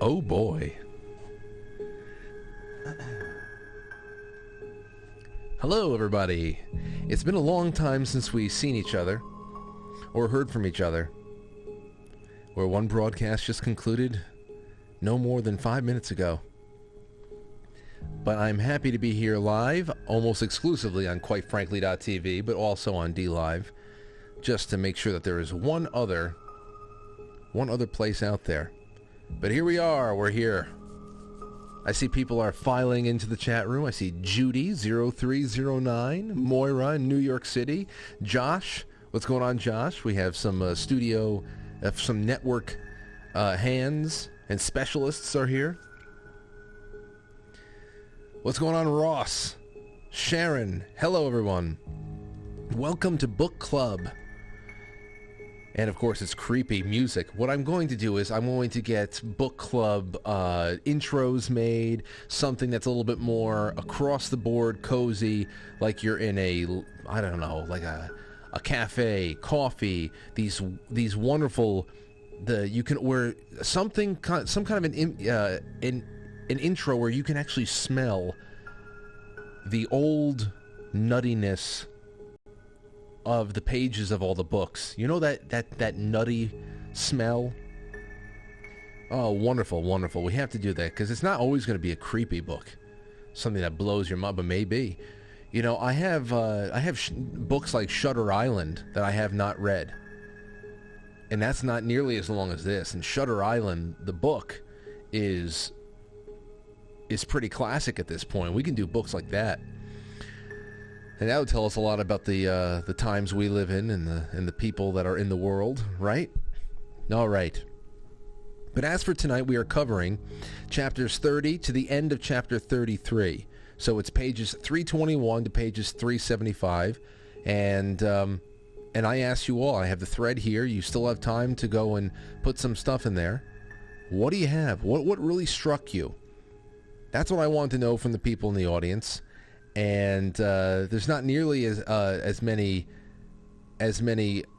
Oh boy. Hello everybody. It's been a long time since we've seen each other, or heard from each other, where one broadcast just concluded no more than 5 minutes ago. But I'm happy to be here live, almost exclusively on quitefrankly.tv, but also on DLive, just to make sure that there is one other place out there. But here we are, we're here. I see people are filing into the chat room. I see Judy 0309, Moira in New York City, Josh. What's going on, Josh? We have some studio, some network hands and specialists are here. What's going on, Ross? Sharon. Hello, everyone. Welcome to Book Club. And, of course, it's creepy music. What I'm going to do is I'm going to get Book Club intros made, something that's a little bit more across-the-board cozy, like you're in a, I don't know, like a cafe, coffee, these wonderful, you can, where some kind of an intro where you can actually smell the old nuttiness of the pages of all the books. You know that nutty smell? Oh, wonderful, wonderful. We have to do that because it's not always going to be a creepy book, something that blows your mind, but maybe. You know, I have books like Shutter Island that I have not read, and that's not nearly as long as this. And Shutter Island, the book, is pretty classic at this point. We can do books like that. And that would tell us a lot about the times we live in and the people that are in the world, right? All right. But as for tonight, we are covering chapters 30 to the end of chapter 33. So it's pages 321 to pages 375. And I ask you all, I have the thread here. You still have time to go and put some stuff in there. What do you have? What really struck you? That's what I want to know from the people in the audience. And there's not nearly as many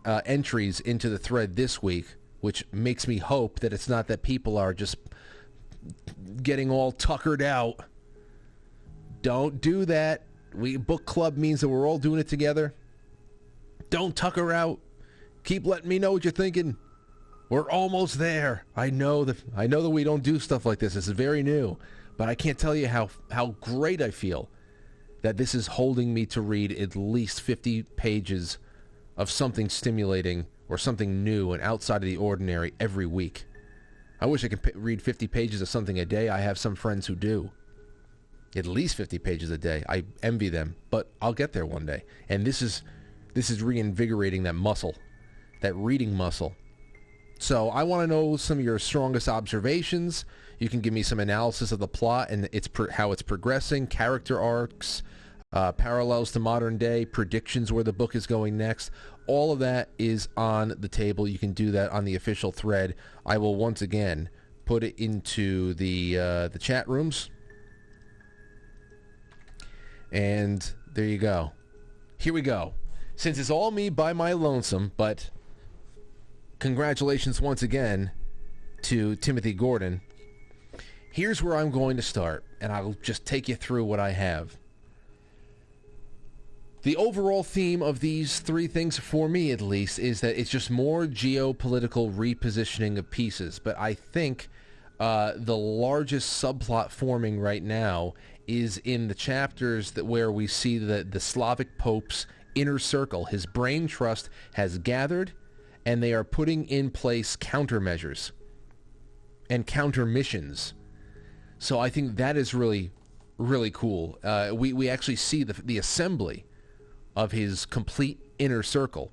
entries into the thread this week, which makes me hope that it's not that people are just getting all tuckered out. Don't do that. Book club means that we're all doing it together. Don't tucker out. Keep letting me know what you're thinking. We're almost there. I know that we don't do stuff like this. This is very new, but I can't tell you how great I feel that this is holding me to read at least 50 pages of something stimulating or something new and outside of the ordinary every week. I wish I could read 50 pages of something a day. I have some friends who do. At least 50 pages a day. I envy them, but I'll get there one day. And this is reinvigorating that muscle, that reading muscle. So I want to know some of your strongest observations. You can give me some analysis of the plot and how it's progressing, character arcs, parallels to modern day, predictions where the book is going next. All of that is on the table. You can do that on the official thread. I will once again put it into the chat rooms. And there you go. Here we go. Since it's all me by my lonesome, but congratulations once again to Timothy Gordon. Here's where I'm going to start, and I'll just take you through what I have. The overall theme of these three things, for me at least, is that it's just more geopolitical repositioning of pieces. But I think the largest subplot forming right now is in the chapters where we see the Slavic Pope's inner circle. His brain trust has gathered, and they are putting in place countermeasures and counter missions. So I think that is really, really cool. We actually see the assembly of his complete inner circle.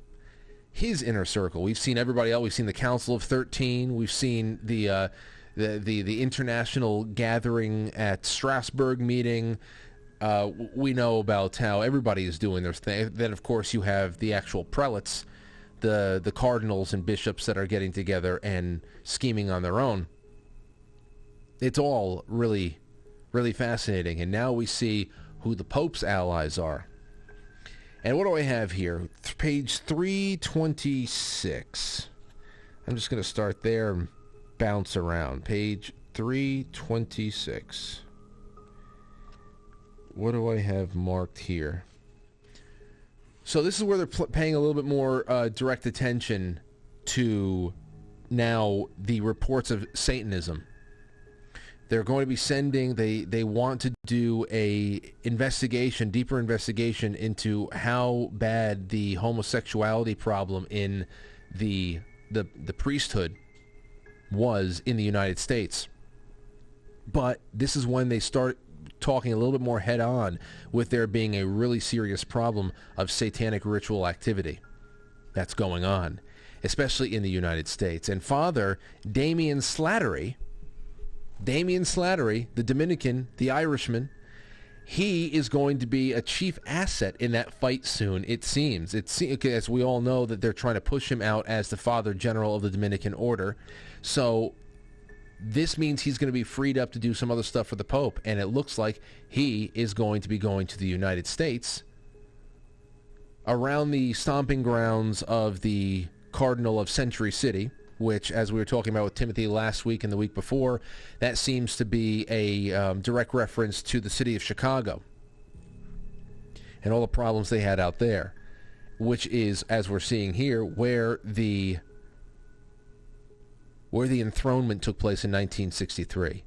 His inner circle. We've seen everybody else. We've seen the Council of 13. We've seen the international gathering at Strasbourg meeting. We know about how everybody is doing their thing. Then, of course, you have the actual prelates, the cardinals and bishops that are getting together and scheming on their own. It's all really, really fascinating. And now we see who the Pope's allies are. And what do I have here? Page 326. I'm just going to start there and bounce around. Page 326. What do I have marked here? So this is where they're paying a little bit more direct attention to now the reports of Satanism. They're going to be sending, they want to do a investigation, deeper investigation into how bad the homosexuality problem in the priesthood was in the United States. But this is when they start talking a little bit more head-on with there being a really serious problem of satanic ritual activity that's going on, especially in the United States. And Father Damien Slattery, the Dominican, the Irishman, he is going to be a chief asset in that fight soon, it seems. As we all know, that they're trying to push him out as the Father General of the Dominican Order. So this means he's going to be freed up to do some other stuff for the Pope, and it looks like he is going to be going to the United States around the stomping grounds of the Cardinal of Century City, which, as we were talking about with Timothy last week and the week before, that seems to be a direct reference to the city of Chicago and all the problems they had out there, which is, as we're seeing here, where the enthronement took place in 1963.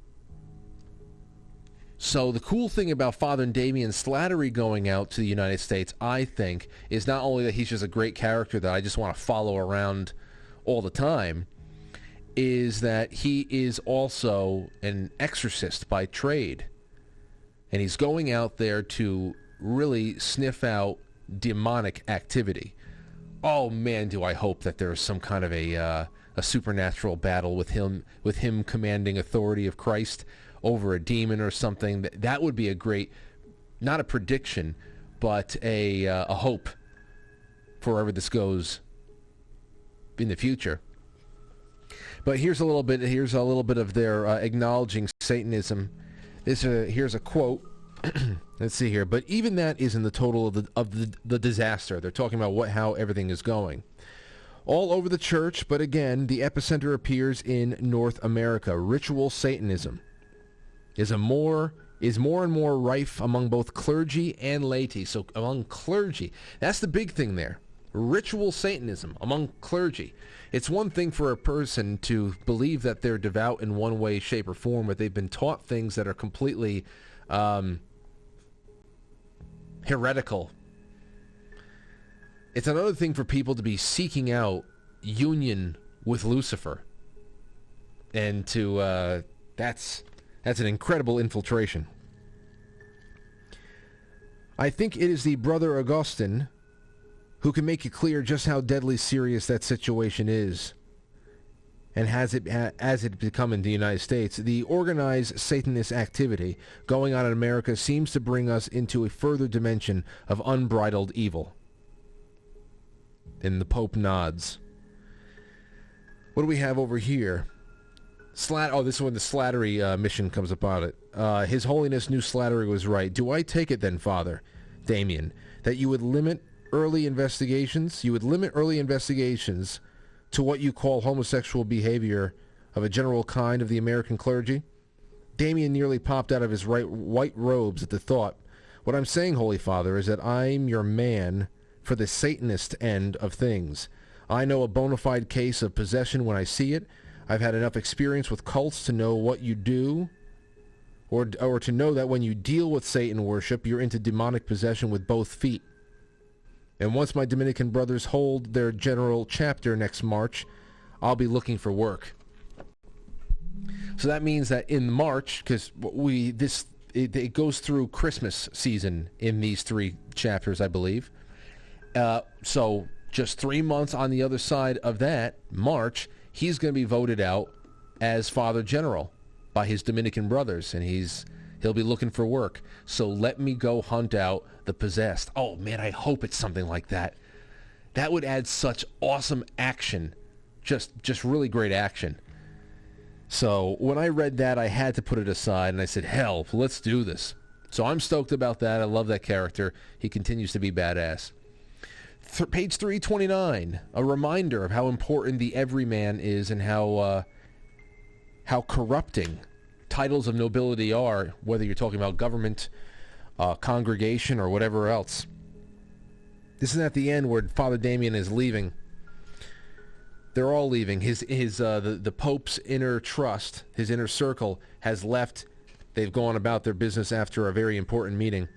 So the cool thing about Father Damien Slattery going out to the United States, I think, is not only that he's just a great character that I just want to follow around all the time, is that he is also an exorcist by trade. And he's going out there to really sniff out demonic activity. Oh man, do I hope that there's some kind of a supernatural battle with him commanding authority of Christ over a demon or something. That would be a great, not a prediction, but a hope for wherever this goes in the future. But here's a little bit of their acknowledging Satanism. Here's a quote. Let's see here. But even that isn't the total of the disaster. They're talking about how everything is going. All over the church, but again, the epicenter appears in North America. Ritual Satanism is more and more rife among both clergy and laity. So among clergy, that's the big thing there. Ritual Satanism among clergy. It's one thing for a person to believe that they're devout in one way, shape, or form, but they've been taught things that are completely heretical. It's another thing for people to be seeking out union with Lucifer. And that's an incredible infiltration. I think it is the Brother Augustine who can make it clear just how deadly serious that situation is, and as it become in the United States. The organized Satanist activity going on in America seems to bring us into a further dimension of unbridled evil. And the Pope nods. What do we have over here? This is when the Slattery mission comes about it. His Holiness knew Slattery was right. Do I take it then, Father Damien, that you would limit early investigations? You would limit early investigations to what you call homosexual behavior of a general kind of the American clergy? Damien nearly popped out of his white robes at the thought. What I'm saying, Holy Father, is that I'm your man for the Satanist end of things. I know a bona fide case of possession when I see it. I've had enough experience with cults to know what you do, or to know that when you deal with Satan worship, you're into demonic possession with both feet. And once my Dominican brothers hold their general chapter next March, I'll be looking for work. So that means that in March, because it goes through Christmas season in these 3 chapters, I believe. So just 3 months on the other side of that, March, he's going to be voted out as Father General by his Dominican brothers, and he'll be looking for work. So let me go hunt out the possessed. Oh man, I hope it's something like that. That would add such awesome action. Just really great action. So when I read that, I had to put it aside, and I said, hell, let's do this. So I'm stoked about that. I love that character. He continues to be badass. Page 329, a reminder of how important the everyman is and how corrupting titles of nobility are, whether you're talking about government, congregation, or whatever else. This is at the end where Father Damien is leaving. They're all leaving. The Pope's inner trust, his inner circle, has left. They've gone about their business after a very important meeting.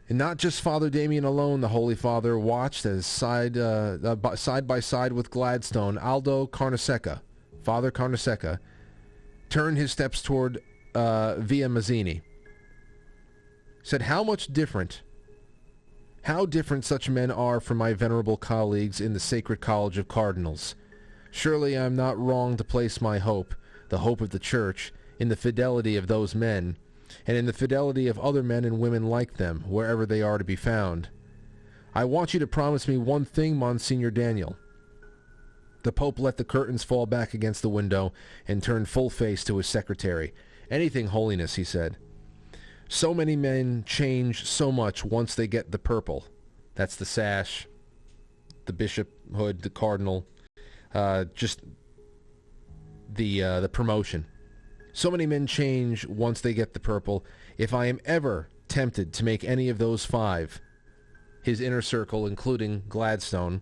And not just Father Damien alone, the Holy Father watched as side by side with Gladstone, Aldo Carnesecca, Father Carnesecca, turned his steps toward Via Mazzini. Said, how different such men are from my venerable colleagues in the Sacred College of Cardinals. Surely I am not wrong to place my hope, the hope of the Church, in the fidelity of those men, and in the fidelity of other men and women like them, wherever they are to be found. I want you to promise me one thing, Monsignor Daniel. The Pope let the curtains fall back against the window and turned full face to his secretary. Anything, Holiness, he said. So many men change so much once they get the purple. That's the sash, the bishophood, the cardinal, just the promotion. So many men change once they get the purple. If I am ever tempted to make any of those five, his inner circle, including Gladstone,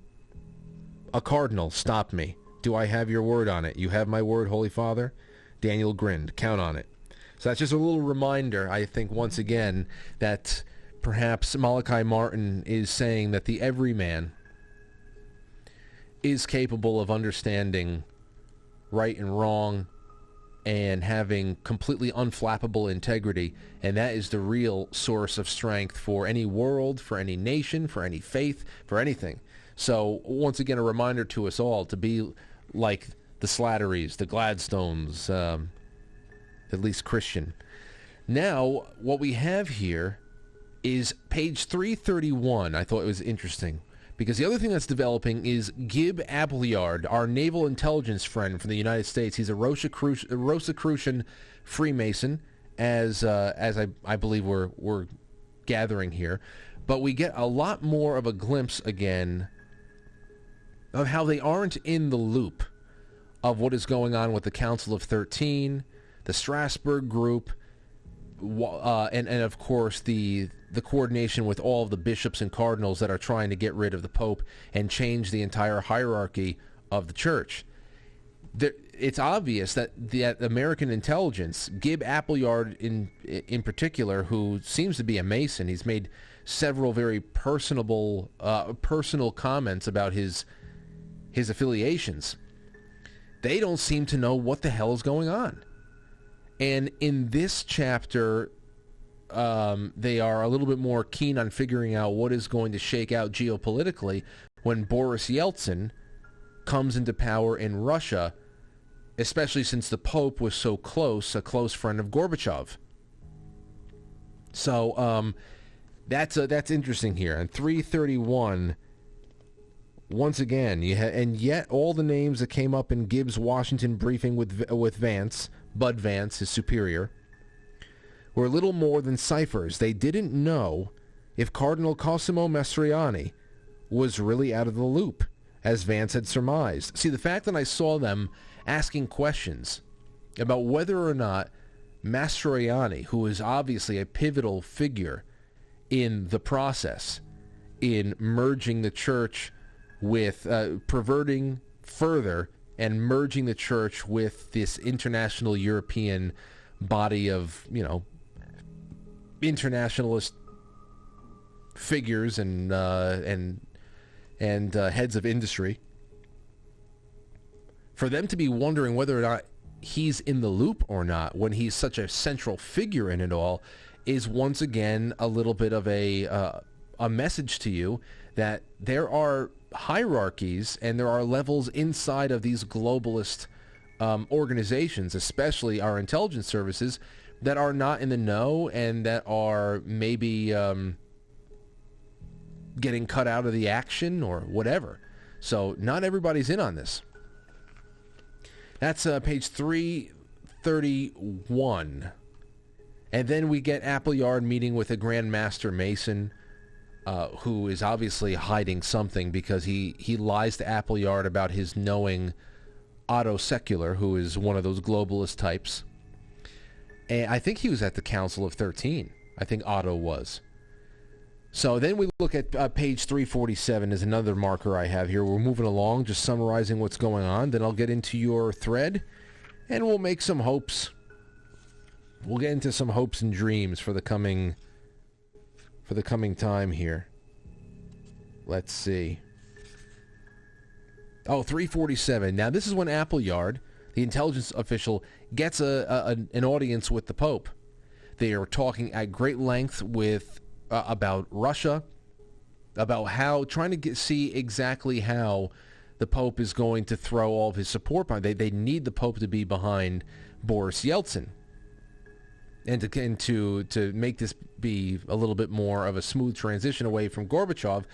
a cardinal, stop me. Do I have your word on it? You have my word, Holy Father? Daniel grinned. Count on it. So that's just a little reminder, I think, once again, that perhaps Malachi Martin is saying that the everyman is capable of understanding right and wrong, and having completely unflappable integrity, and that is the real source of strength for any world, for any nation, for any faith, for anything. So, once again, a reminder to us all to be like the Slatterys, the Gladstones, at least Christian. Now, what we have here is page 331. I thought it was interesting, because the other thing that's developing is Gib Appleyard, our naval intelligence friend from the United States. He's a Rosicrucian Freemason, as I believe we're gathering here. But we get a lot more of a glimpse again of how they aren't in the loop of what is going on with the Council of 13, the Strasbourg group, and of course the coordination with all of the bishops and cardinals that are trying to get rid of the Pope and change the entire hierarchy of the Church. It's obvious that the American intelligence, Gib Appleyard in particular, who seems to be a Mason, he's made several very personal comments about his affiliations. They don't seem to know what the hell is going on. And in this chapter, they are a little bit more keen on figuring out what is going to shake out geopolitically when Boris Yeltsin comes into power in Russia, especially since the Pope was so close, a close friend of Gorbachev. So that's interesting here. And 331, once again, and yet all the names that came up in Gibbs' Washington briefing with Vance, Bud Vance, his superior, were little more than ciphers. They didn't know if Cardinal Cosimo Mastriani was really out of the loop, as Vance had surmised. See, the fact that I saw them asking questions about whether or not Mastriani, who is obviously a pivotal figure in the process, in merging the Church with, perverting further and merging the Church with this international European body of, internationalist figures and heads of industry, for them to be wondering whether or not he's in the loop or not when he's such a central figure in it all is once again a little bit of a message to you that there are hierarchies and there are levels inside of these globalist organizations, especially our intelligence services, that are not in the know and that are maybe getting cut out of the action or whatever. So not everybody's in on this. That's page 331. And then we get Appleyard meeting with a Grand Master Mason, who is obviously hiding something, because he lies to Appleyard about his knowing Otto Secular, who is one of those globalist types. And I think he was at the Council of 13. I think Otto was. So then we look at page 347 is another marker I have here. We're moving along, just summarizing what's going on. Then I'll get into your thread, and we'll make some hopes. We'll get into some hopes and dreams for the coming time here. Let's see. Oh, 347. Now, this is when Appleyard, the intelligence official, gets an audience with the Pope. They are talking at great length about Russia, about trying to see exactly how the Pope is going to throw all of his support behind. They need the Pope to be behind Boris Yeltsin, and to make this be a little bit more of a smooth transition away from Gorbachev.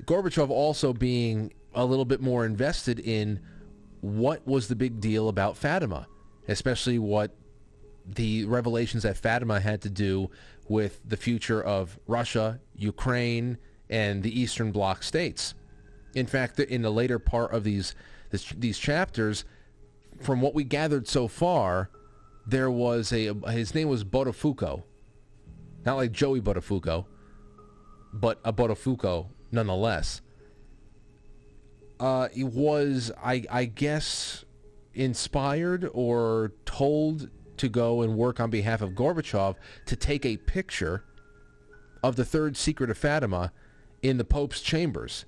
Gorbachev also being a little bit more invested in what was the big deal about Fatima, especially what the revelations that Fatima had to do with the future of Russia, Ukraine, and the Eastern Bloc states. In fact, in the later part of these chapters, from what we gathered so far, there was his name was Botafuco. Not like Joey Botafuco, but a Botafuco nonetheless. He was, I guess, inspired or told to go and work on behalf of Gorbachev to take a picture of the third secret of Fatima in the Pope's chambers.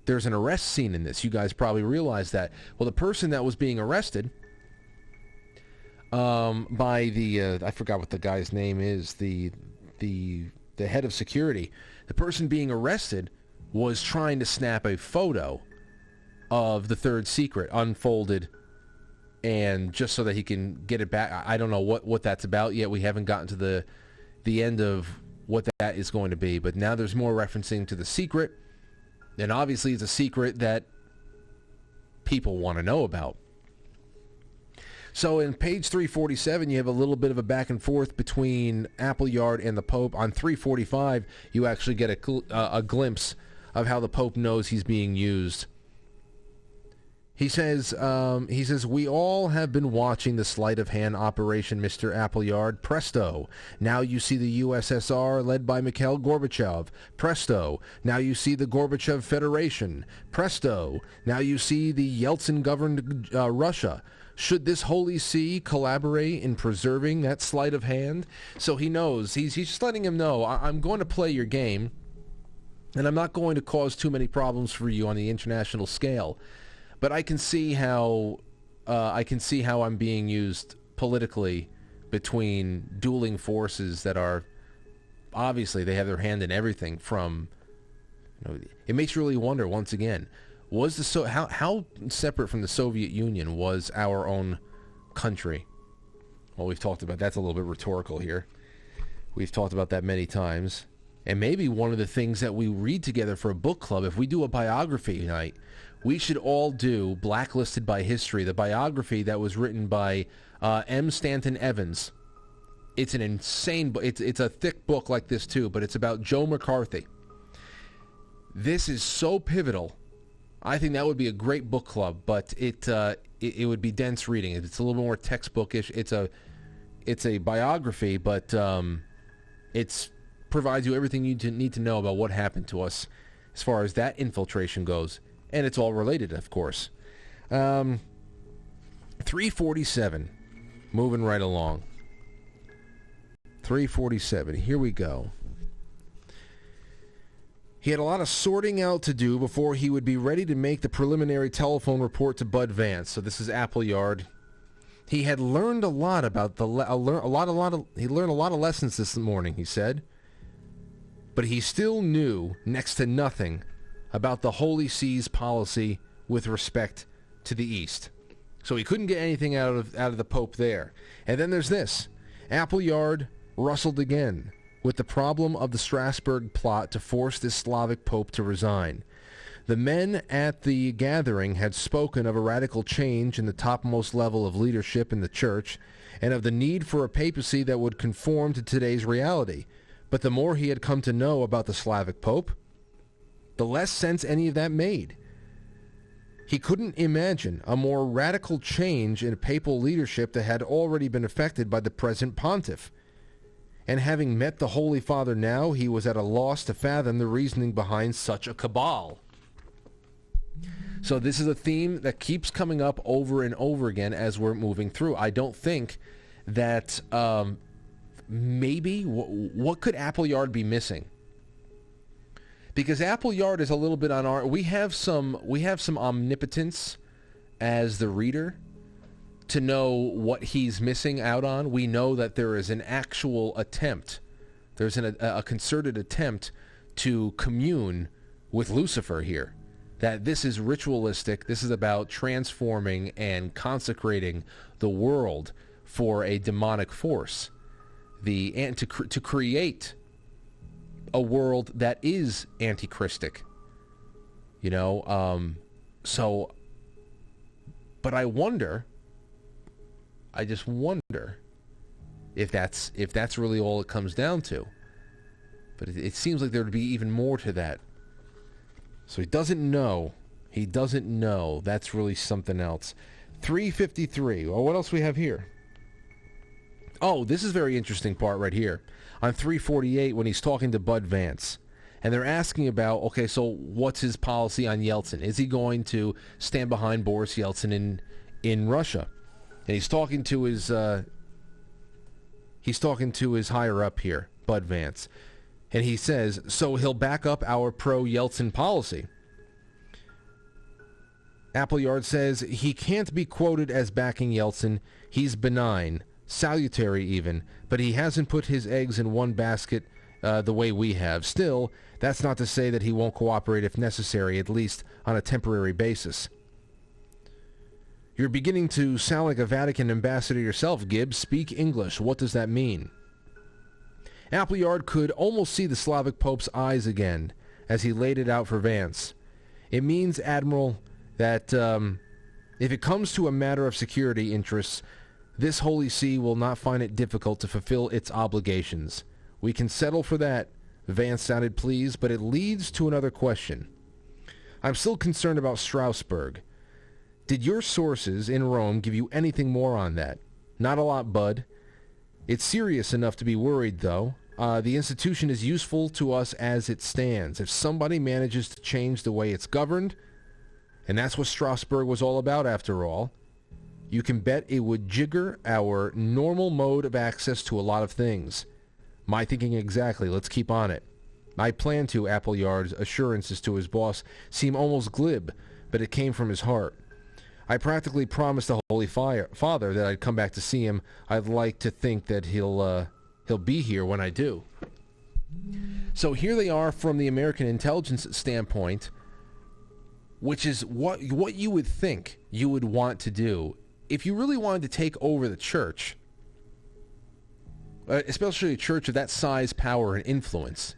There's an arrest scene in this. You guys probably realize that. Well, the person that was being arrested by the I forgot what the guy's name is, the head of security. The person being arrested was trying to snap a photo of the third secret unfolded, and just so that he can get it back. I don't know what that's about yet. We haven't gotten to the end of what that is going to be, but now there's more referencing to the secret, and obviously it's a secret that people want to know about. So in page 347, you have a little bit of a back and forth between Appleyard and the Pope. On 345, you actually get a glimpse of how the Pope knows he's being used. He says, we all have been watching the sleight of hand operation, Mr. Appleyard. Presto. Now you see the USSR led by Mikhail Gorbachev. Presto. Now you see the Gorbachev Federation. Presto. Now you see the Yeltsin-governed Russia. Should this Holy See collaborate in preserving that sleight of hand? So he knows. He's just letting him know, I'm going to play your game, and I'm not going to cause too many problems for you on the international scale. But I can see how I'm being used politically between dueling forces that are obviously they have their hand in everything. From it makes you really wonder once again. How separate from the Soviet Union was our own country? Well, we've talked about that's a little bit rhetorical here. We've talked about that many times. And maybe one of the things that we read together for a book club, if we do a biography tonight, we should all do Blacklisted by History, the biography that was written by M. Stanton Evans. It's an insane book. It's a thick book like this too, but it's about Joe McCarthy. This is so pivotal. I think that would be a great book club, but it would be dense reading. It's a little more textbookish. It's a biography, but it provides you everything you need to know about what happened to us as far as that infiltration goes, and it's all related, of course. 347, moving right along. 347. Here we go. He had a lot of sorting out to do before he would be ready to make the preliminary telephone report to Bud Vance. So this is Appleyard. He had learned a lot about he learned a lot of lessons this morning, he said. But he still knew next to nothing about the Holy See's policy with respect to the East. So he couldn't get anything out of the Pope there. And then there's this. Appleyard rustled again with the problem of the Strasbourg plot to force this Slavic Pope to resign. The men at the gathering had spoken of a radical change in the topmost level of leadership in the Church and of the need for a papacy that would conform to today's reality. But the more he had come to know about the Slavic Pope, the less sense any of that made. He couldn't imagine a more radical change in papal leadership that had already been affected by the present pontiff. And having met the Holy Father now, he was at a loss to fathom the reasoning behind such a cabal. So this is a theme that keeps coming up over and over again as we're moving through. I don't think that maybe what could Appleyard be missing? Because Appleyard is a little bit on our. We have some omnipotence as the reader to know what he's missing out on. We know that there is an actual attempt. There's a concerted attempt to commune with Lucifer here. That this is ritualistic. This is about transforming and consecrating the world for a demonic force. To create a world that is antichristic. But I just wonder if that's really all it comes down to. But it seems like there would be even more to that. So he doesn't know. That's really something else. 353. Well, what else we have here? Oh, this is a very interesting part right here. On 348, when he's talking to Bud Vance, and they're asking about, okay, so what's his policy on Yeltsin? Is he going to stand behind Boris Yeltsin in Russia? And he's talking to his higher up here, Bud Vance, and he says, so he'll back up our pro-Yeltsin policy. Appleyard says he can't be quoted as backing Yeltsin. He's benign, salutary even, but he hasn't put his eggs in one basket the way we have. Still, that's not to say that he won't cooperate if necessary, at least on a temporary basis. You're beginning to sound like a Vatican ambassador yourself, Gibbs. Speak English. What does that mean? Appleyard could almost see the Slavic Pope's eyes again as he laid it out for Vance. It means, Admiral, that if it comes to a matter of security interests, this Holy See will not find it difficult to fulfill its obligations. We can settle for that. Vance sounded pleased, but it leads to another question. I'm still concerned about Strasbourg. Did your sources in Rome give you anything more on that? Not a lot, Bud. It's serious enough to be worried, though. The institution is useful to us as it stands. If somebody manages to change the way it's governed, and that's what Strasbourg was all about after all, you can bet it would jigger our normal mode of access to a lot of things. My thinking exactly. Let's keep on it. I plan to. Appleyard's assurances to his boss seem almost glib, but it came from his heart. I practically promised the Holy Father that I'd come back to see him. I'd like to think that he'll be here when I do. So here they are from the American intelligence standpoint, which is what you would think you would want to do if you really wanted to take over the church, especially a church of that size, power, and influence.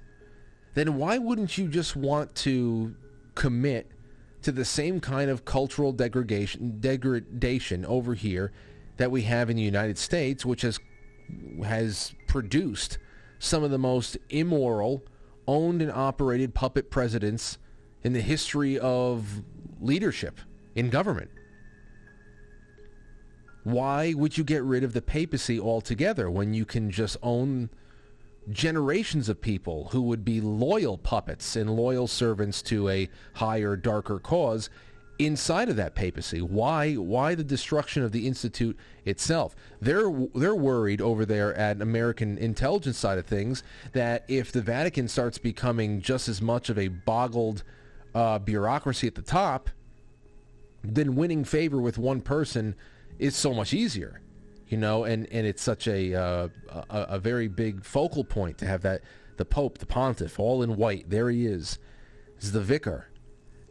Then why wouldn't you just want to commit to the same kind of cultural degradation over here that we have in the United States, which has produced some of the most immoral, owned and operated puppet presidents in the history of leadership in government? Why would you get rid of the papacy altogether when you can just own generations of people who would be loyal puppets and loyal servants to a higher, darker cause inside of that papacy? Why the destruction of the institute itself? They're worried over there at American intelligence side of things that if the Vatican starts becoming just as much of a boggled bureaucracy at the top, then winning favor with one person is so much easier. And it's such a very big focal point to have that the Pope, the Pontiff, all in white. There he is the vicar,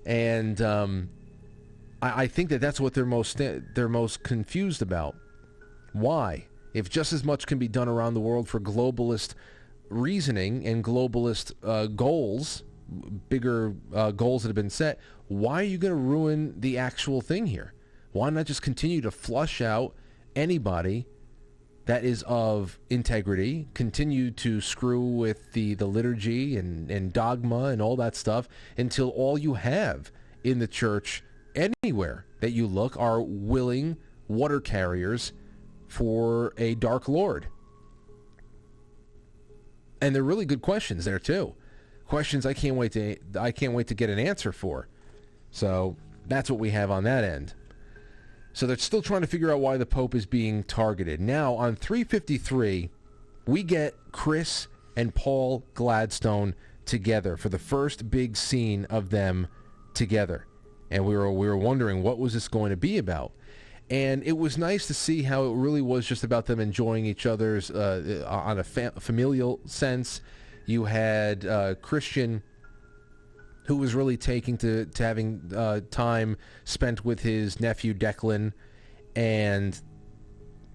and I think that's what they're most confused about. Why, if just as much can be done around the world for globalist reasoning and globalist goals, bigger goals that have been set, why are you going to ruin the actual thing here? Why not just continue to flush out anybody that is of integrity, continue to screw with the liturgy and dogma and all that stuff until all you have in the church anywhere that you look are willing water carriers for a Dark Lord. And they're really good questions there too. Questions I can't wait to get an answer for. So that's what we have on that end. So they're still trying to figure out why the Pope is being targeted. Now on 353, we get Chris and Paul Gladstone together for the first big scene of them together. And we were wondering, what was this going to be about? And it was nice to see how it really was just about them enjoying each other's on a familial sense. You had Christian, who was really taking to having time spent with his nephew Declan, and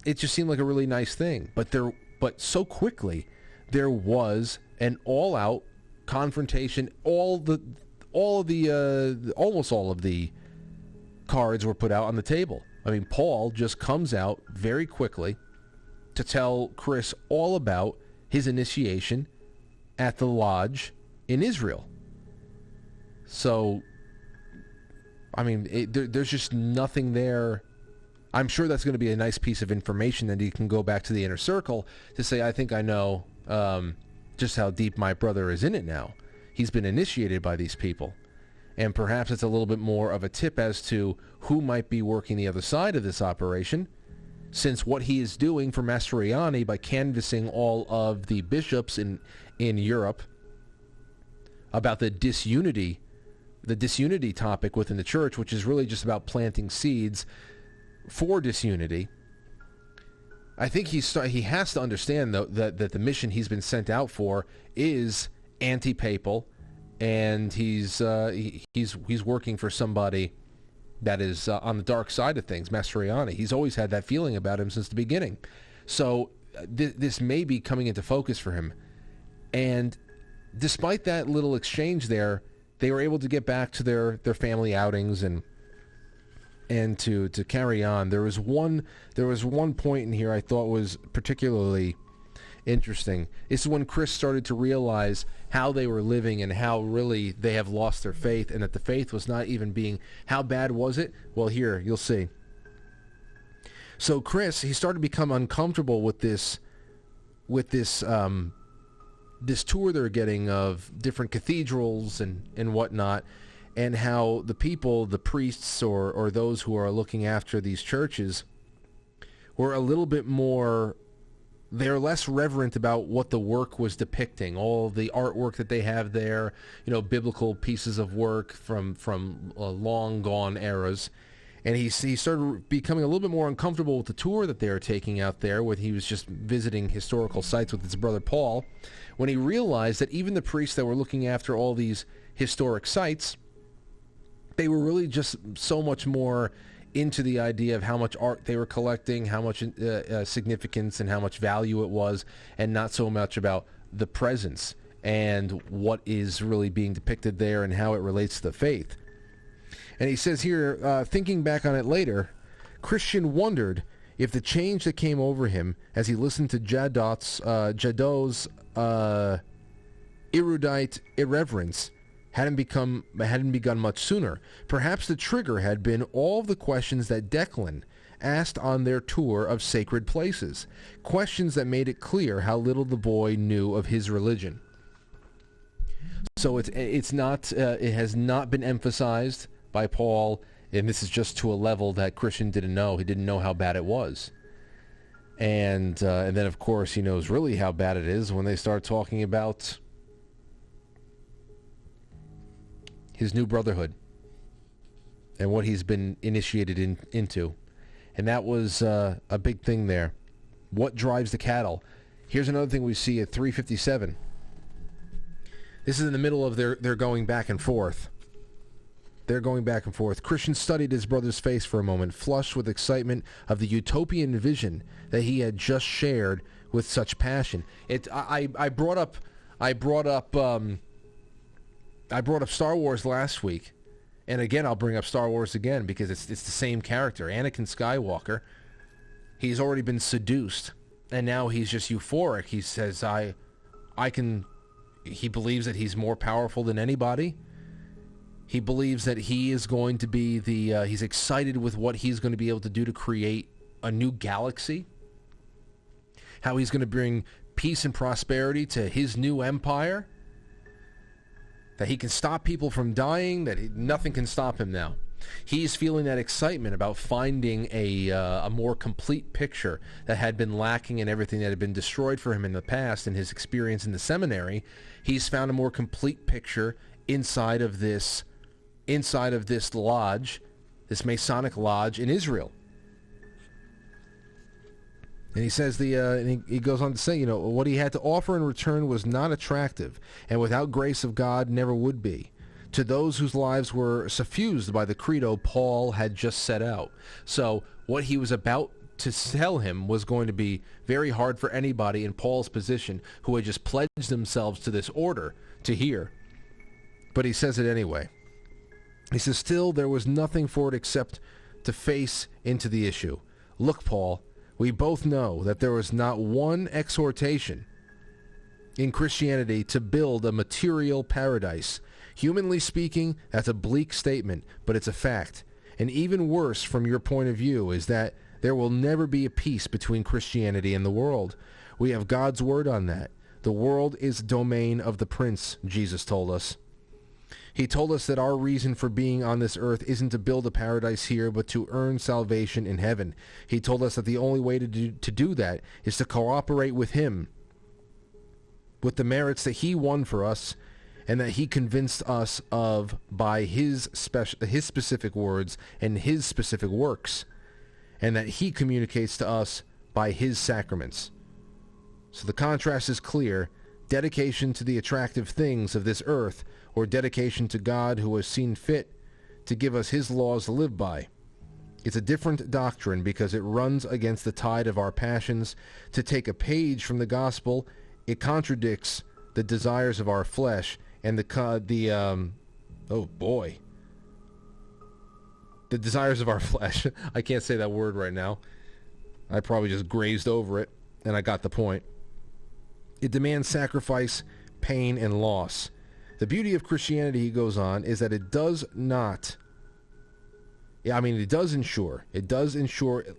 it just seemed like a really nice thing. But so quickly, there was an all-out confrontation. Almost all of the cards were put out on the table. I mean, Paul just comes out very quickly to tell Chris all about his initiation at the lodge in Israel. So, I mean, there's just nothing there. I'm sure that's going to be a nice piece of information that he can go back to the inner circle to say, I think I know just how deep my brother is in it now. He's been initiated by these people. And perhaps it's a little bit more of a tip as to who might be working the other side of this operation, since what he is doing for Mastroianni by canvassing all of the bishops in Europe about the disunity topic within the church, which is really just about planting seeds for disunity. I think he has to understand, though, that the mission he's been sent out for is anti-papal, and he's working for somebody that is on the dark side of things, Mastroianni. He's always had that feeling about him since the beginning. So this may be coming into focus for him. And despite that little exchange there, they were able to get back to their family outings and to carry on. There was one point in here I thought was particularly interesting. This is when Chris started to realize how they were living and how really they have lost their faith, and that the faith was not even being... How bad was it? Well, here, you'll see. So Chris, he started to become uncomfortable with this tour they're getting of different cathedrals and whatnot, and how the people, the priests or those who are looking after these churches, were a little bit more... They're less reverent about what the work was depicting, all the artwork that they have there, biblical pieces of work from long gone eras. And he started becoming a little bit more uncomfortable with the tour that they were taking out there, when he was just visiting historical sites with his brother Paul, when he realized that even the priests that were looking after all these historic sites, they were really just so much more into the idea of how much art they were collecting, how much significance and how much value it was, and not so much about the presence and what is really being depicted there and how it relates to the faith. And he says here, thinking back on it later, Christian wondered if the change that came over him as he listened to Jadot's erudite irreverence hadn't begun much sooner. Perhaps the trigger had been all of the questions that Declan asked on their tour of sacred places, questions that made it clear how little the boy knew of his religion. So it has not been emphasized by Paul, and this is just to a level that Christian didn't know. He didn't know how bad it was. And then, of course, he knows really how bad it is when they start talking about his new brotherhood and what he's been initiated into. And that was a big thing there. What drives the cattle? Here's another thing we see at 357. This is in the middle of their going back and forth. They're going back and forth. Christian studied his brother's face for a moment, flushed with excitement of the utopian vision that he had just shared with such passion. I brought up Star Wars last week, and again I'll bring up Star Wars again because it's the same character, Anakin Skywalker. He's already been seduced, and now he's just euphoric. He says, he believes that he's more powerful than anybody, He believes that he is going to be he's excited with what he's going to be able to do to create a new galaxy. How he's going to bring peace and prosperity to his new empire. That he can stop people from dying, nothing can stop him now. He's feeling that excitement about finding a more complete picture that had been lacking in everything that had been destroyed for him in the past in his experience in the seminary. He's found a more complete picture inside of this lodge, this Masonic lodge in Israel. And he says he goes on to say, what he had to offer in return was not attractive, and without grace of God never would be, to those whose lives were suffused by the credo Paul had just set out. So what he was about to tell him was going to be very hard for anybody in Paul's position who had just pledged themselves to this order to hear. But he says it anyway. He says, still there was nothing for it except to face into the issue. Look, Paul, we both know that there is not one exhortation in Christianity to build a material paradise. Humanly speaking, that's a bleak statement, but it's a fact. And even worse from your point of view is that there will never be a peace between Christianity and the world. We have God's word on that. The world is domain of the prince, Jesus told us. He told us that our reason for being on this earth isn't to build a paradise here, but to earn salvation in heaven. He told us that the only way to do that is to cooperate with him, with the merits that he won for us, and that he convinced us of by his specific words and his specific works, and that he communicates to us by his sacraments. So the contrast is clear. Dedication to the attractive things of this earth, or dedication to God who has seen fit to give us his laws to live by. It's a different doctrine because it runs against the tide of our passions. To take a page from the gospel, it contradicts the desires of our flesh and the desires of our flesh. I can't say that word right now. I probably just grazed over it, and I got the point. It demands sacrifice, pain, and loss. The beauty of Christianity, he goes on, is that it does not... it does ensure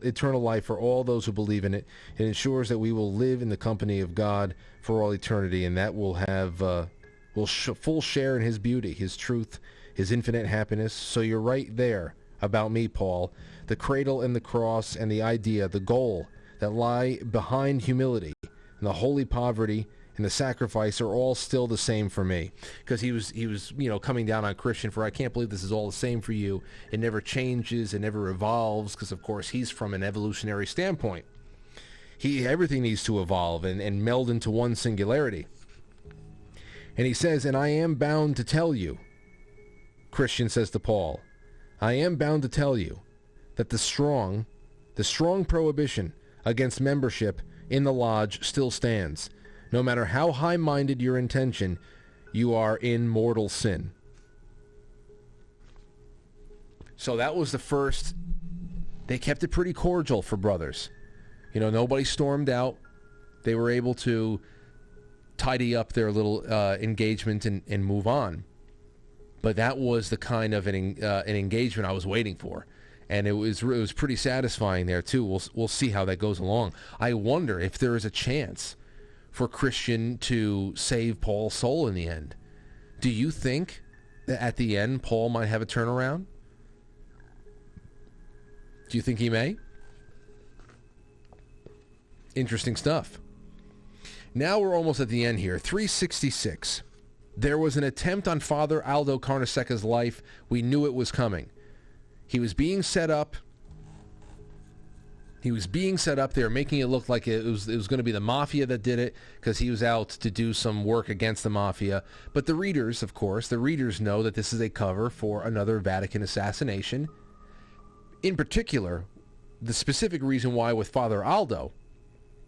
eternal life for all those who believe in it. It ensures that we will live in the company of God for all eternity, and that will have full share in his beauty, his truth, his infinite happiness. So you're right there about me, Paul. The cradle and the cross and the idea, the goal that lie behind humility and the holy poverty and the sacrifice are all still the same for me. Because he was coming down on Christian for, I can't believe this is all the same for you. It never changes, it never evolves, because of course he's from an evolutionary standpoint. Everything needs to evolve and meld into one singularity. And he says, and I am bound to tell you, Christian says to Paul, I am bound to tell you that the strong prohibition against membership in the lodge still stands. No matter how high-minded your intention, you are in mortal sin. So that was the first. They kept it pretty cordial for brothers. Nobody stormed out. They were able to tidy up their little engagement and move on. But that was the kind of an engagement I was waiting for. And it was pretty satisfying there, too. We'll see how that goes along. I wonder if there is a chance for Christian to save Paul's soul in the end. Do you think that at the end Paul might have a turnaround? Do you think he may? Interesting stuff. Now we're almost at the end here. 366. There was an attempt on Father Aldo Carneseca's life. We knew it was coming. He was being set up. They were making it look like it was going to be the mafia that did it because he was out to do some work against the mafia. But the readers know that this is a cover for another Vatican assassination. In particular, the specific reason why with Father Aldo,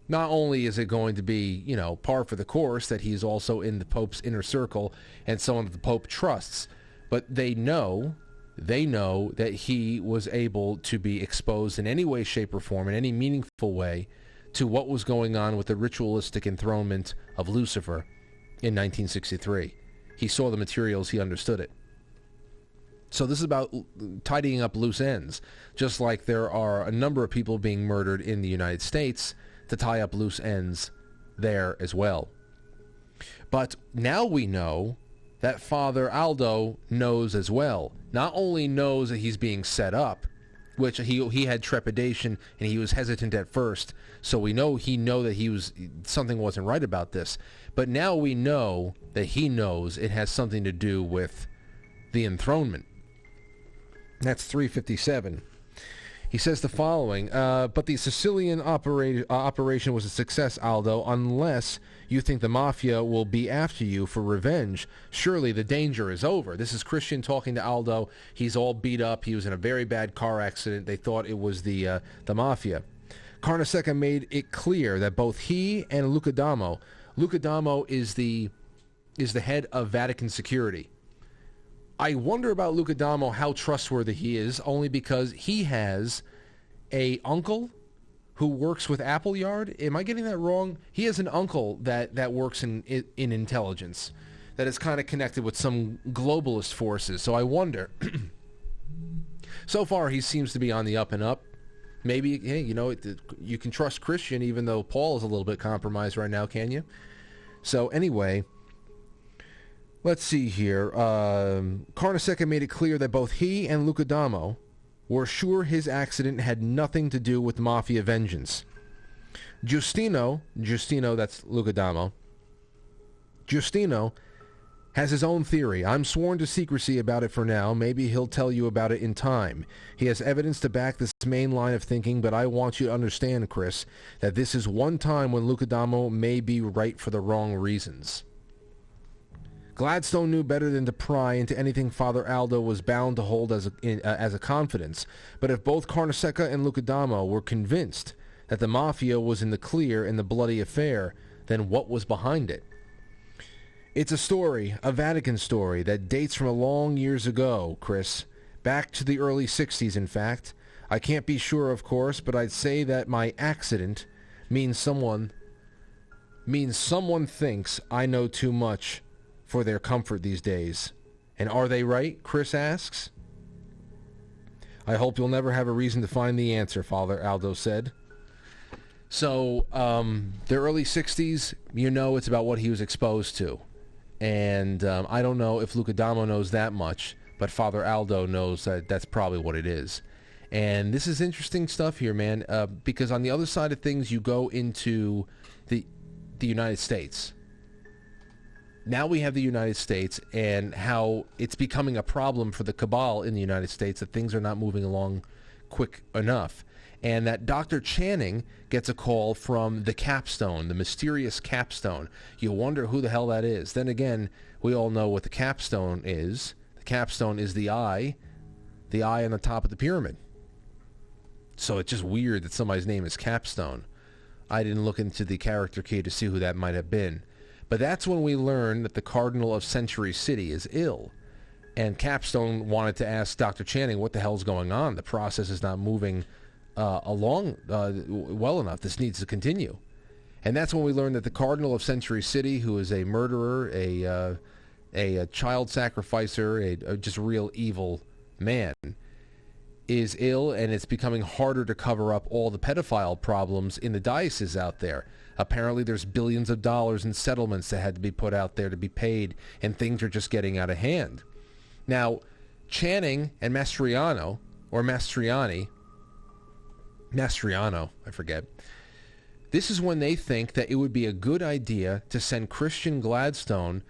not only is it going to be, par for the course that he's also in the Pope's inner circle and someone that the Pope trusts, but they know that he was able to be exposed in any way, shape, or form, in any meaningful way, to what was going on with the ritualistic enthronement of Lucifer in 1963. He saw the materials, he understood it. So this is about tidying up loose ends, just like there are a number of people being murdered in the United States to tie up loose ends there as well. But now we know that Father Aldo knows as well. Not only knows that he's being set up, which he had trepidation and he was hesitant at first, so he know that something wasn't right about this. But now we know that he knows it has something to do with the enthronement. That's 357. He says the following, but the Sicilian operation was a success, Aldo, unless you think the mafia will be after you for revenge. Surely the danger is over. This is Christian talking to Aldo. He's all beat up. He was in a very bad car accident. They thought it was the mafia. Carnesecca made it clear that both he and Luca D'Amo is the head of Vatican security. I wonder about Luca D'Amo, how trustworthy he is, only because he has a uncle who works with Appleyard. Am I getting that wrong? He has an uncle that works in intelligence, that is kind of connected with some globalist forces. So I wonder. So far, he seems to be on the up and up. Maybe, hey, you can trust Christian even though Paul is a little bit compromised right now, can you? So anyway, let's see here. Carnesecca made it clear that both he and Luca D'Amo were sure his accident had nothing to do with mafia vengeance. Giustino, that's Luca D'Amo, Giustino has his own theory. I'm sworn to secrecy about it for now. Maybe he'll tell you about it in time. He has evidence to back this main line of thinking, but I want you to understand, Chris, that this is one time when Luca D'Amo may be right for the wrong reasons. Gladstone knew better than to pry into anything Father Aldo was bound to hold as a confidence, but if both Carnesecca and Luca D'Amo were convinced that the mafia was in the clear in the bloody affair, then what was behind it? It's a story, a Vatican story, that dates from a long years ago, Chris. Back to the early 60s, in fact. I can't be sure, of course, but I'd say that my accident means someone thinks I know too much for their comfort these days. And are they right? Chris asks. I hope you'll never have a reason to find the answer, Father Aldo said. So, the early 60s, it's about what he was exposed to. And I don't know if Luca D'Amo knows that much, but Father Aldo knows that that's probably what it is. And this is interesting stuff here, man, because on the other side of things, you go into the United States. Now we have the United States and how it's becoming a problem for the cabal in the United States, that things are not moving along quick enough. And that Dr. Channing gets a call from the capstone, the mysterious capstone. You wonder who the hell that is. Then again, we all know what the capstone is. The capstone is the eye on the top of the pyramid. So it's just weird that somebody's name is Capstone. I didn't look into the character key to see who that might have been. But that's when we learn that the Cardinal of Century City is ill. And Capstone wanted to ask Dr. Channing what the hell's going on. The process is not moving along well enough. This needs to continue. And that's when we learn that the Cardinal of Century City, who is a murderer, a child sacrificer, a just real evil man, is ill, and it's becoming harder to cover up all the pedophile problems in the diocese out there. Apparently there's billions of dollars in settlements that had to be put out there to be paid, and things are just getting out of hand. Now, Channing and Mastriano, I forget. This is when they think that it would be a good idea to send Christian Gladstone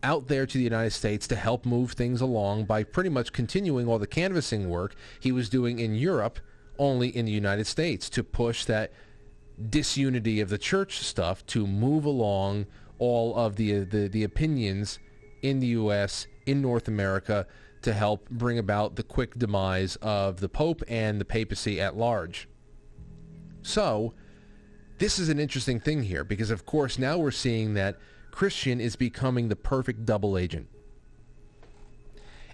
out there to the United States to help move things along by pretty much continuing all the canvassing work he was doing in Europe, only in the United States, to push that disunity of the church stuff to move along all of the opinions in the U.S., in North America, to help bring about the quick demise of the Pope and the papacy at large. So, this is an interesting thing here, because of course now we're seeing that Christian is becoming the perfect double agent.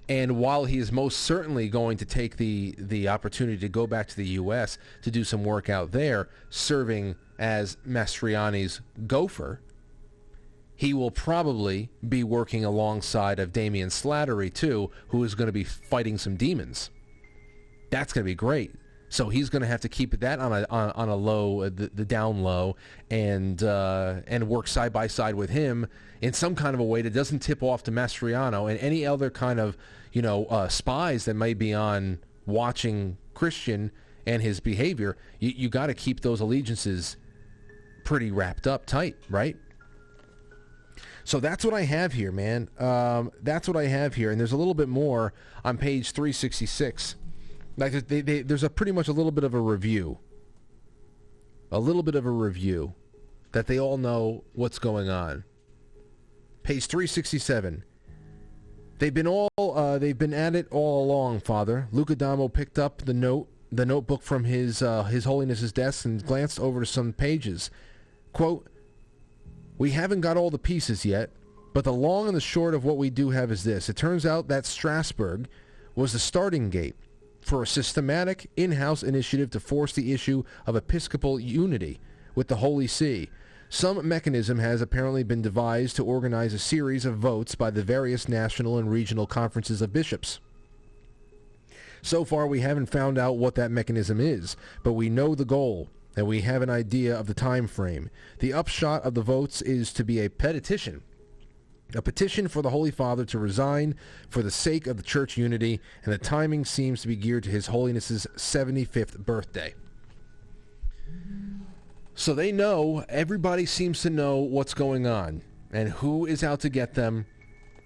And while he is most certainly going to take the opportunity to go back to the U.S. to do some work out there, serving as Mastriani's gopher, he will probably be working alongside of Damien Slattery too, who is going to be fighting some demons. That's going to be great. So he's going to have to keep that on a low, the down low, and work side by side with him in some kind of a way that doesn't tip off to Mastriano and any other kind of spies that may be on watching Christian and his behavior. You got to keep those allegiances pretty wrapped up tight, right? So that's what I have here, man. That's what I have here, and there's a little bit more on page 366. Like there's pretty much a little bit of a review that they all know what's going on. Page 367. They've been at it all along, Father. Luca D'Amo picked up the notebook from His Holiness's desk and glanced over to some pages. Quote, "We haven't got all the pieces yet, but the long and the short of what we do have is this. It turns out that Strasbourg was the starting gate for a systematic in-house initiative to force the issue of episcopal unity with the Holy See. Some mechanism has apparently been devised to organize a series of votes by the various national and regional conferences of bishops. So far, we haven't found out what that mechanism is, but we know the goal, and we have an idea of the time frame. The upshot of the votes is to be a petition for the Holy Father to resign for the sake of the church unity, and the timing seems to be geared to His Holiness's 75th birthday." So they know, everybody seems to know what's going on and who is out to get them,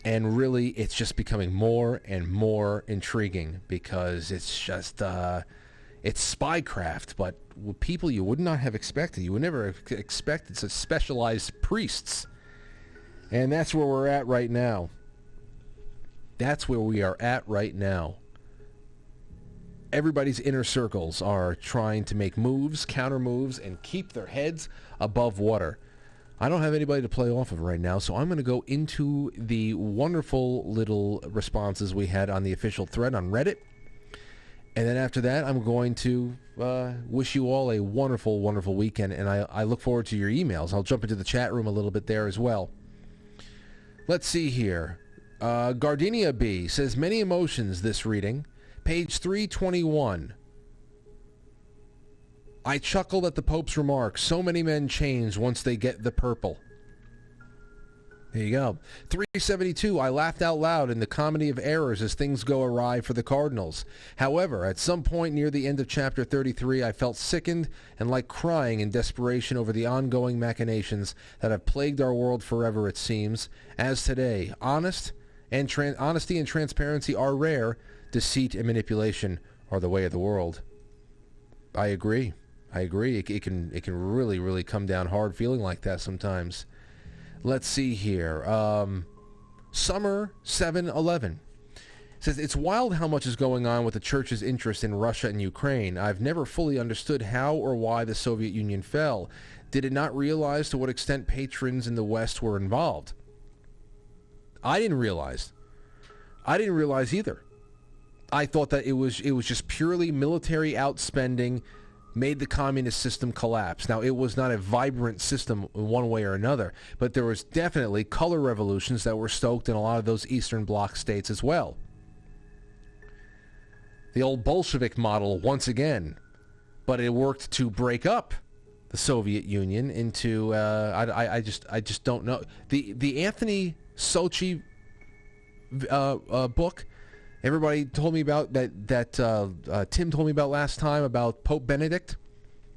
and really it's just becoming more and more intriguing because it's just, it's spycraft, but people you would not have expected. You would never have expected such specialized priests. And that's where we're at right now. That's where we are at right now. Everybody's inner circles are trying to make moves, counter moves, and keep their heads above water. I don't have anybody to play off of right now, so I'm going to go into the wonderful little responses we had on the official thread on Reddit. And then after that, I'm going to wish you all a wonderful, wonderful weekend, and I look forward to your emails. I'll jump into the chat room a little bit there as well. Let's see here. Gardenia B says, "Many emotions this reading. Page 321. I chuckled at the Pope's remarks. So many men change once they get the purple." There you go. 372. I laughed out loud in the comedy of errors as things go awry for the Cardinals. However, at some point near the end of chapter 33, I felt sickened and like crying in desperation over the ongoing machinations that have plagued our world forever, it seems. As today, honesty and transparency are rare. Deceit and manipulation are the way of the world. I agree. It can really, really come down hard feeling like that sometimes. Let's see here. Summer 711 says, "It's wild how much is going on with the church's interest in Russia and Ukraine. I've never fully understood how or why the Soviet Union fell. Did it not realize to what extent patrons in the West were involved?" I didn't realize either. I thought that it was just purely military outspending made the communist system collapse. Now, it was not a vibrant system in one way or another, but there was definitely color revolutions that were stoked in a lot of those Eastern Bloc states as well. The old Bolshevik model once again, but it worked to break up the Soviet Union into I just don't know. The Anthony Sochi book. Everybody told me about that Tim told me about last time about Pope Benedict.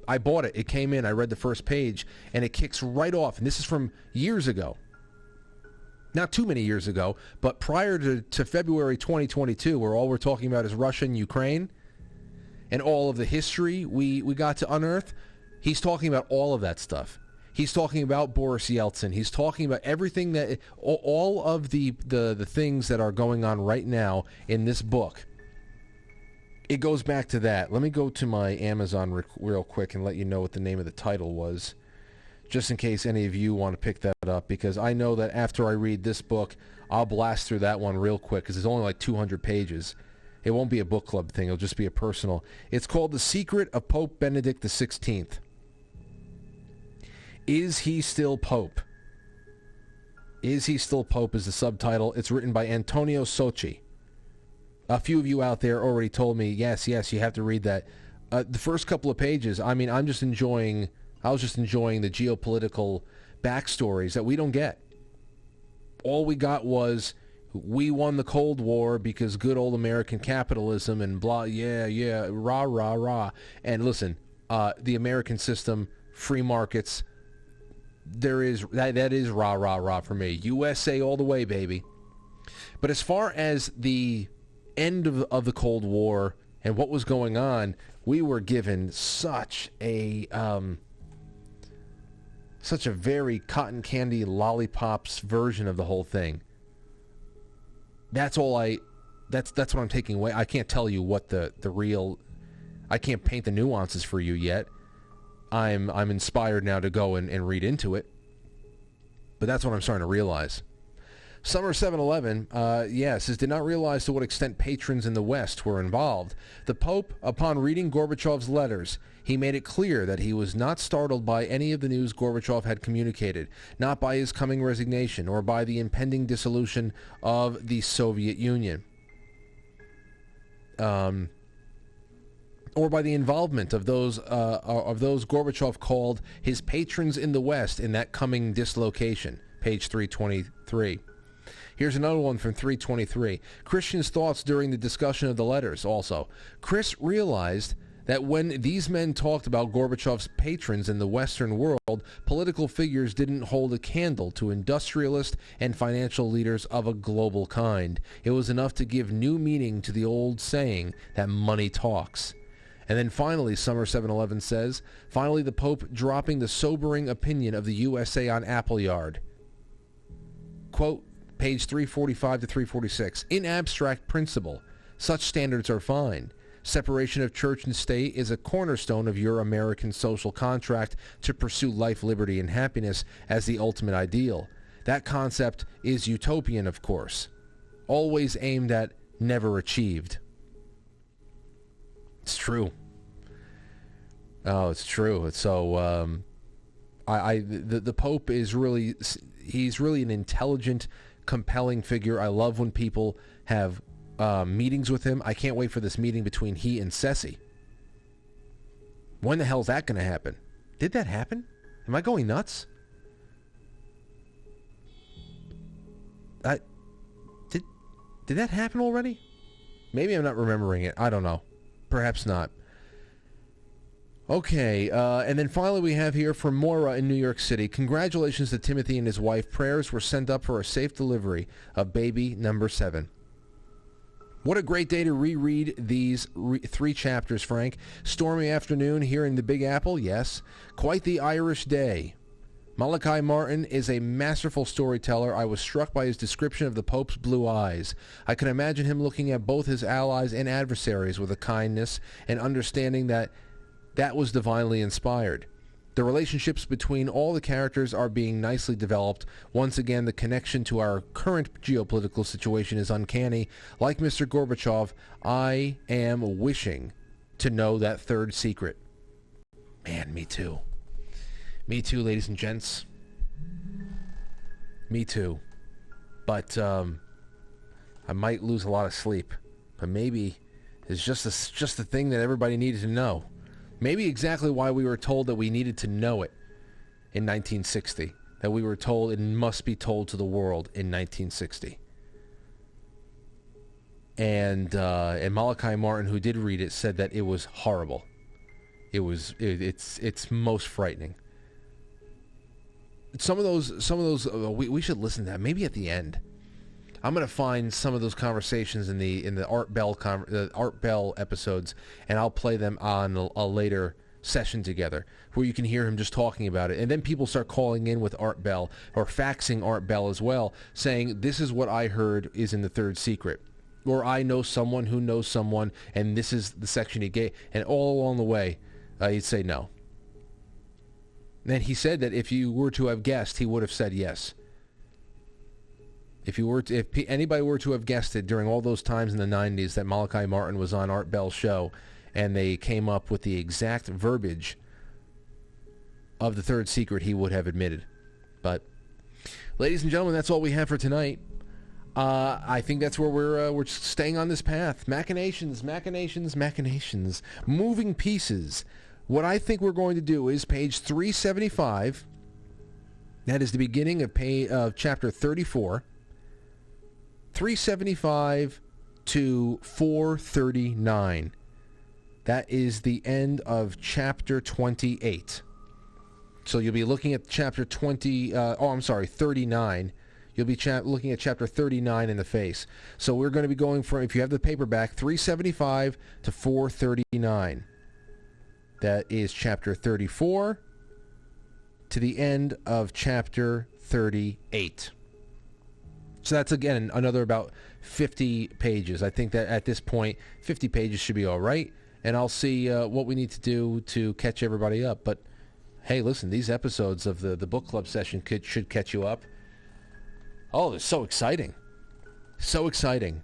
I bought it. It came in. I read the first page, and it kicks right off. And this is from years ago. Not too many years ago, but prior to February 2022, where all we're talking about is Russia and Ukraine, and all of the history we got to unearth. He's talking about all of that stuff. He's talking about Boris Yeltsin. He's talking about everything that, all of the things that are going on right now in this book. It goes back to that. Let me go to my Amazon real quick and let you know what the name of the title was, just in case any of you want to pick that up, because I know that after I read this book, I'll blast through that one real quick, because it's only like 200 pages. It won't be a book club thing. It'll just be a personal. It's called The Secret of Pope Benedict XVI. Is he still Pope? Is He Still Pope is the subtitle. It's written by Antonio Socci. A few of you out there already told me, yes, you have to read that. The first couple of pages, I mean, I was just enjoying the geopolitical backstories that we don't get. All we got was, we won the Cold War because good old American capitalism and blah, yeah, rah, rah, rah. And listen, the American system, free markets, that is rah, rah, rah for me. USA all the way, baby. But as far as the end of the Cold War and what was going on, we were given such a very cotton candy lollipops version of the whole thing. That's what I'm taking away. I can't tell you what the real, I can't paint the nuances for you yet. I'm inspired now to go and read into it. But that's what I'm starting to realize. Summer 7/11, says, did not realize to what extent patrons in the West were involved. The Pope, upon reading Gorbachev's letters, he made it clear that he was not startled by any of the news Gorbachev had communicated, not by his coming resignation or by the impending dissolution of the Soviet Union, or by the involvement of those Gorbachev called his patrons in the West in that coming dislocation. Page 323. Here's another one from 323. Christian's thoughts during the discussion of the letters also. Chris realized that when these men talked about Gorbachev's patrons in the Western world, political figures didn't hold a candle to industrialist and financial leaders of a global kind. It was enough to give new meaning to the old saying that money talks. And then finally, Summer 7/11 says, finally the Pope dropping the sobering opinion of the USA on Appleyard. Quote, page 345 to 346. In abstract principle, such standards are fine. Separation of church and state is a cornerstone of your American social contract to pursue life, liberty, and happiness as the ultimate ideal. That concept is utopian, of course. Always aimed at, never achieved. It's true. Oh, it's true. So, the Pope is really, he's really an intelligent, compelling figure. I love when people have meetings with him. I can't wait for this meeting between he and Ceci. When the hell is that going to happen? Did that happen? Am I going nuts? Did that happen already? Maybe I'm not remembering it. I don't know. Perhaps not. Okay, and then finally we have here from Moira in New York City. Congratulations to Timothy and his wife. Prayers were sent up for a safe delivery of baby number 7. What a great day to reread these 3 chapters, Frank. Stormy afternoon here in the Big Apple, yes. Quite the Irish day. Malachi Martin is a masterful storyteller. I was struck by his description of the Pope's blue eyes. I can imagine him looking at both his allies and adversaries with a kindness and understanding that was divinely inspired. The relationships between all the characters are being nicely developed. Once again, the connection to our current geopolitical situation is uncanny. Like Mr. Gorbachev, I am wishing to know that third secret. Man, me too. Me too, ladies and gents. Me too. But I might lose a lot of sleep. But maybe it's just the thing that everybody needed to know. Maybe exactly why we were told that we needed to know it in 1960. That we were told it must be told to the world in 1960. And Malachi Martin, who did read it, said that it was horrible. It's most frightening. Some of those we should listen to that maybe at the end. I'm gonna find some of those conversations in the Art Bell episodes, and I'll play them on a later session together, where you can hear him just talking about it, and then people start calling in with Art Bell or faxing Art Bell as well, saying this is what I heard is in the third secret, or I know someone who knows someone, and this is the section he gave, and all along the way, he'd say no. And he said that if you were to have guessed, he would have said yes. If anybody were to have guessed it during all those times in the 90s that Malachi Martin was on Art Bell's show, and they came up with the exact verbiage of the third secret, he would have admitted. But Ladies and gentlemen, that's all we have for tonight. I think that's where we're staying on this path. Machinations, moving pieces. What I think we're going to do is page 375. That is the beginning of chapter 34. 375 to 439. That is the end of chapter 28. So you'll be looking at chapter 39. You'll be looking at chapter 39 in the face. So we're going to be going from, if you have the paperback, 375 to 439. That is chapter 34 to the end of chapter 38. So that's, again, another about 50 pages. I think that at this point, 50 pages should be all right. And I'll see what we need to do to catch everybody up. But, hey, listen, these episodes of the book club session should catch you up. Oh, it's so exciting. So exciting.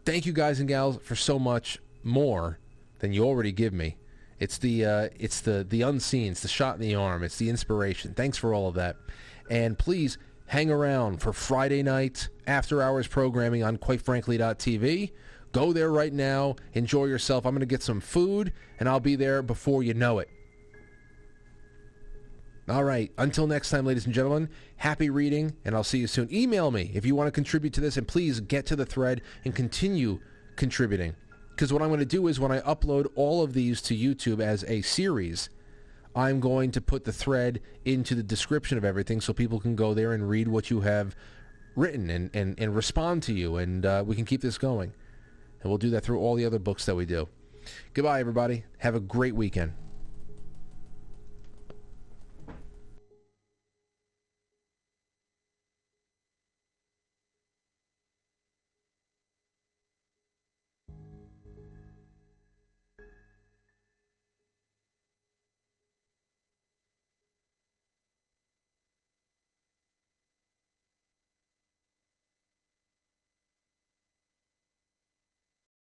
Thank you, guys and gals, for so much more than you already give me. It's the unseen. It's the shot in the arm. It's the inspiration. Thanks for all of that. And please hang around for Friday night after-hours programming on quitefrankly.tv. Go there right now. Enjoy yourself. I'm going to get some food, and I'll be there before you know it. All right. Until next time, ladies and gentlemen, happy reading, and I'll see you soon. Email me if you want to contribute to this, and please get to the thread and continue contributing. Because what I'm going to do is when I upload all of these to YouTube as a series, I'm going to put the thread into the description of everything so people can go there and read what you have written and respond to you, and we can keep this going. And we'll do that through all the other books that we do. Goodbye, everybody. Have a great weekend.